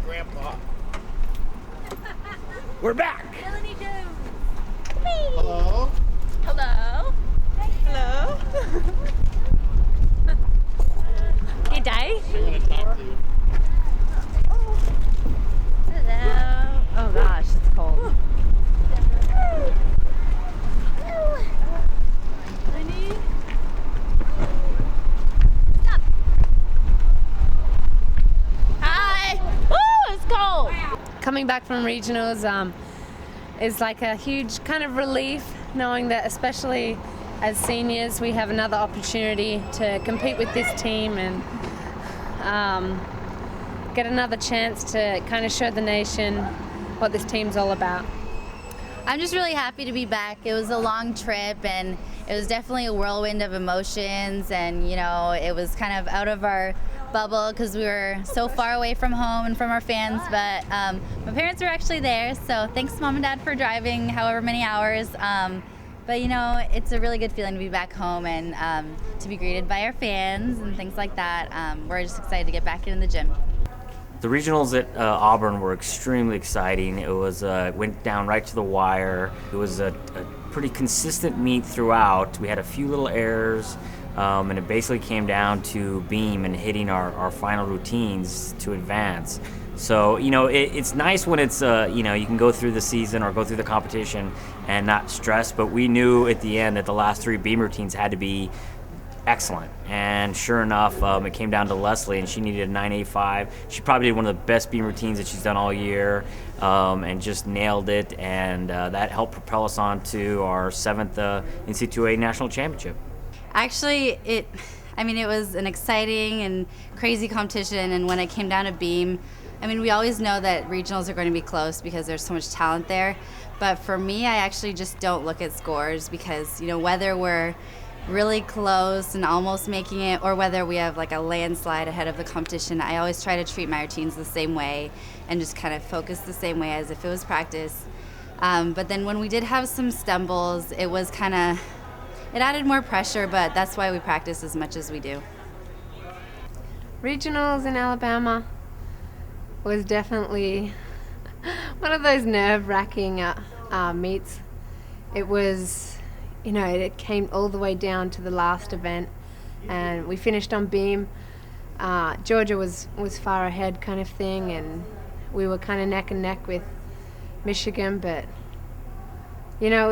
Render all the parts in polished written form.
Grandpa. We're back. Hello. Hello. Hello. Good day. They want to talk to you. Hello. Oh gosh, it's cold. Honey. Stop. Hi. Woo, it's cold. Coming back from regionals is like a huge kind of relief, knowing that especially as seniors we have another opportunity to compete with this team and get another chance to kind of show the nation what this team's all about. I'm just really happy to be back. It was a long trip and it was definitely a whirlwind of emotions, and you know, it was kind of out of our bubble because we were so far away from home and from our fans, but my parents were actually there, so thanks Mom and Dad for driving however many hours. But you know, it's a really good feeling to be back home and to be greeted by our fans and things like that. We're just excited to get back in the gym. The regionals at Auburn were extremely exciting. It was went down right to the wire. It was a pretty consistent meet throughout. We had a few little errors, and it basically came down to beam and hitting our final routines to advance. So, you know, it's nice when it's, you know, you can go through the season or go through the competition and not stress, but we knew at the end that the last 3 beam routines had to be excellent. And sure enough, it came down to Leslie, and she needed a 985. She probably did one of the best beam routines that she's done all year, and just nailed it, and that helped propel us on to our 7th NCAA National Championship. Actually, it was an exciting and crazy competition, and when it came down to beam, I mean, we always know that regionals are going to be close because there's so much talent there, but for me, I actually just don't look at scores because, you know, whether we're really close and almost making it or whether we have like a landslide ahead of the competition, I always try to treat my routines the same way and just kind of focus the same way as if it was practice. But then when we did have some stumbles, it was kind of, it added more pressure, but that's why we practice as much as we do. Regionals in Alabama was definitely one of those nerve-wracking meets. It was, you know, it came all the way down to the last event, and we finished on beam. Georgia was far ahead kind of thing, and we were kind of neck and neck with Michigan, but you know,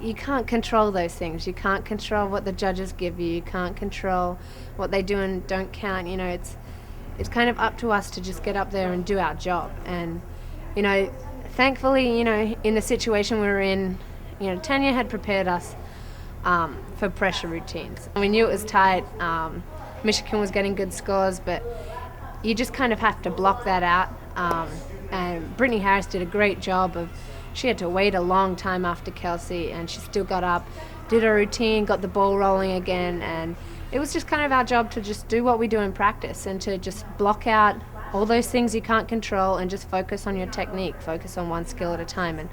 you can't control those things. You can't control what the judges give you. You can't control what they do and don't count. You know, it's kind of up to us to just get up there and do our job. And, you know, thankfully, you know, in the situation we were in, you know, Tanya had prepared us for pressure routines. We knew it was tight. Michigan was getting good scores, but you just kind of have to block that out. And Brittany Harris did a great job of, she had to wait a long time after Kelsey, and she still got up, did her routine, got the ball rolling again, and it was just kind of our job to just do what we do in practice and to just block out all those things you can't control and just focus on your technique, focus on one skill at a time. And,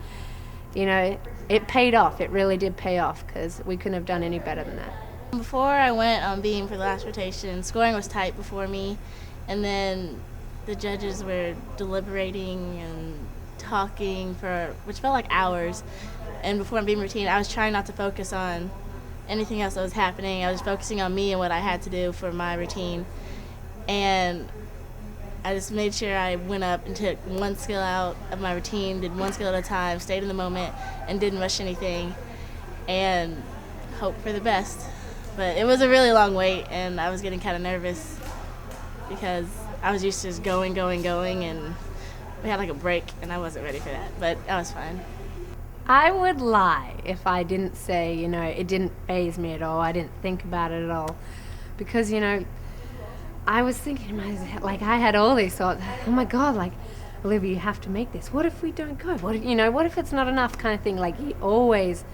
you know, it paid off. It really did pay off because we couldn't have done any better than that. Before I went on beam for the last rotation, scoring was tight before me, and then the judges were deliberating and talking for, which felt like hours. And before beam routine, I was trying not to focus on anything else that was happening. I was focusing on me and what I had to do for my routine. And I just made sure I went up and took one skill out of my routine, did one skill at a time, stayed in the moment, and didn't rush anything, and hoped for the best. But it was a really long wait, and I was getting kind of nervous because I was used to just going, and we had like a break, and I wasn't ready for that, but I was fine. I would lie if I didn't say, you know, it didn't faze me at all. I didn't think about it at all. Because, you know, I was thinking in my head, like, I had all these thoughts, oh my God, like, Olivia, you have to make this. What if we don't go? What if it's not enough kind of thing? Like, you always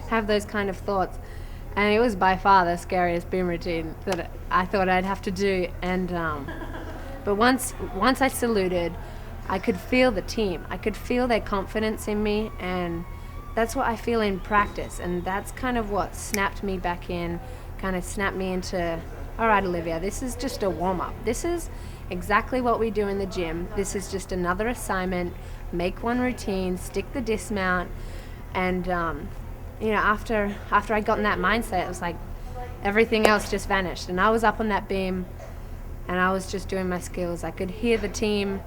have those kind of thoughts. And it was by far the scariest beam routine that I thought I'd have to do. And but once I saluted, I could feel the team. I could feel their confidence in me, and that's what I feel in practice. And that's kind of what snapped me back in, kind of snapped me into, all right, Olivia, this is just a warm-up. This is exactly what we do in the gym. This is just another assignment. Make one routine, stick the dismount, and after I got in that mindset, it was like everything else just vanished. And I was up on that beam, and I was just doing my skills. I could hear the team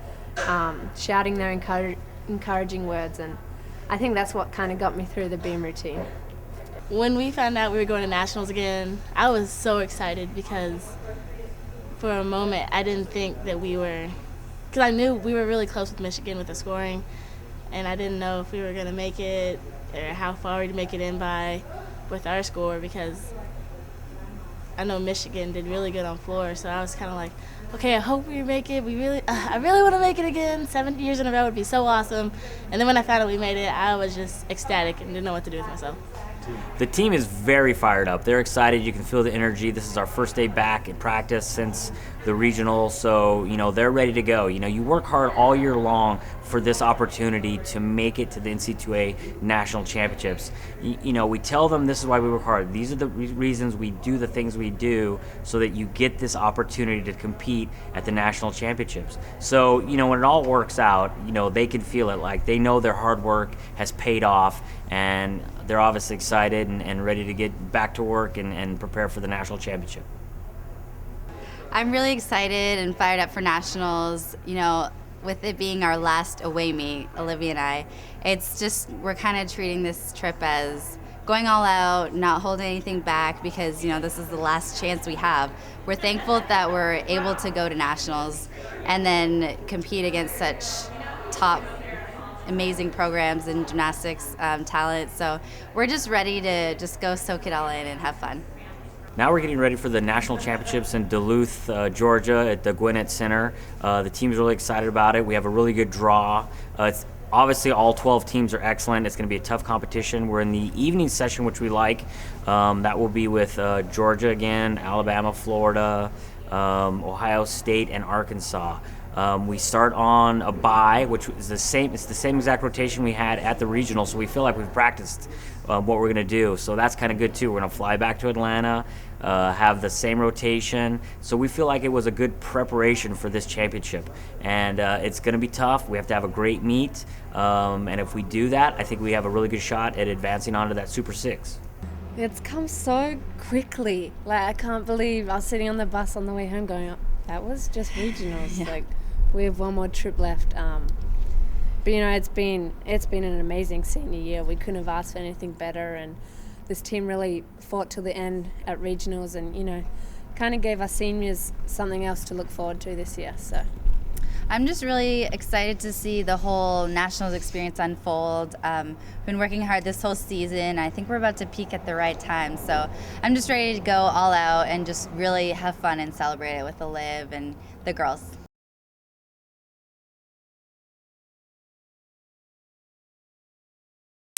shouting their encouraging words, and I think that's what kind of got me through the beam routine. When we found out we were going to nationals again, I was so excited because for a moment I didn't think that because I knew we were really close with Michigan with the scoring, and I didn't know if we were going to make it or how far we'd make it in by with our score, because I know Michigan did really good on floor, so I was kind of like, okay, I hope we make it. I really want to make it again. 7 years in a row would be so awesome. And then when I found out we made it, I was just ecstatic and didn't know what to do with myself. The team is very fired up. They're excited. You can feel the energy. This is our first day back in practice since the regional, so they're ready to go. You work hard all year long for this opportunity to make it to the NCAA National Championships. We tell them this is why we work hard. These are the reasons we do the things we do, so that you get this opportunity to compete at the National Championships. So when it all works out, they can feel it. Like they know their hard work has paid off, and they're obviously excited and ready to get back to work and prepare for the National Championship. I'm really excited and fired up for nationals. With it being our last away meet, Olivia and I, it's just, we're kind of treating this trip as going all out, not holding anything back, because this is the last chance we have. We're thankful that we're able to go to nationals and then compete against such top amazing programs in gymnastics talent. So we're just ready to just go soak it all in and have fun. Now we're getting ready for the National Championships in Duluth, Georgia at the Gwinnett Center. The team's really excited about it. We have a really good draw. It's obviously all 12 teams are excellent. It's going to be a tough competition. We're in the evening session, which we like. That will be with Georgia again, Alabama, Florida, Ohio State, and Arkansas. We start on a bye, which is the same. It's the same exact rotation we had at the regional, so we feel like we've practiced what we're going to do. So that's kind of good too. We're going to fly back to Atlanta, have the same rotation. So we feel like it was a good preparation for this championship, and it's going to be tough. We have to have a great meet, and if we do that, I think we have a really good shot at advancing onto that Super 6. It's come so quickly. Like, I can't believe I was sitting on the bus on the way home going, oh, that was just regionals. Yeah. Like, we have one more trip left. But it's been an amazing senior year. We couldn't have asked for anything better, and this team really fought till the end at regionals, and kind of gave our seniors something else to look forward to this year. So I'm just really excited to see the whole nationals experience unfold. Been working hard this whole season. I think we're about to peak at the right time. So I'm just ready to go all out and just really have fun and celebrate it with Olive and the girls.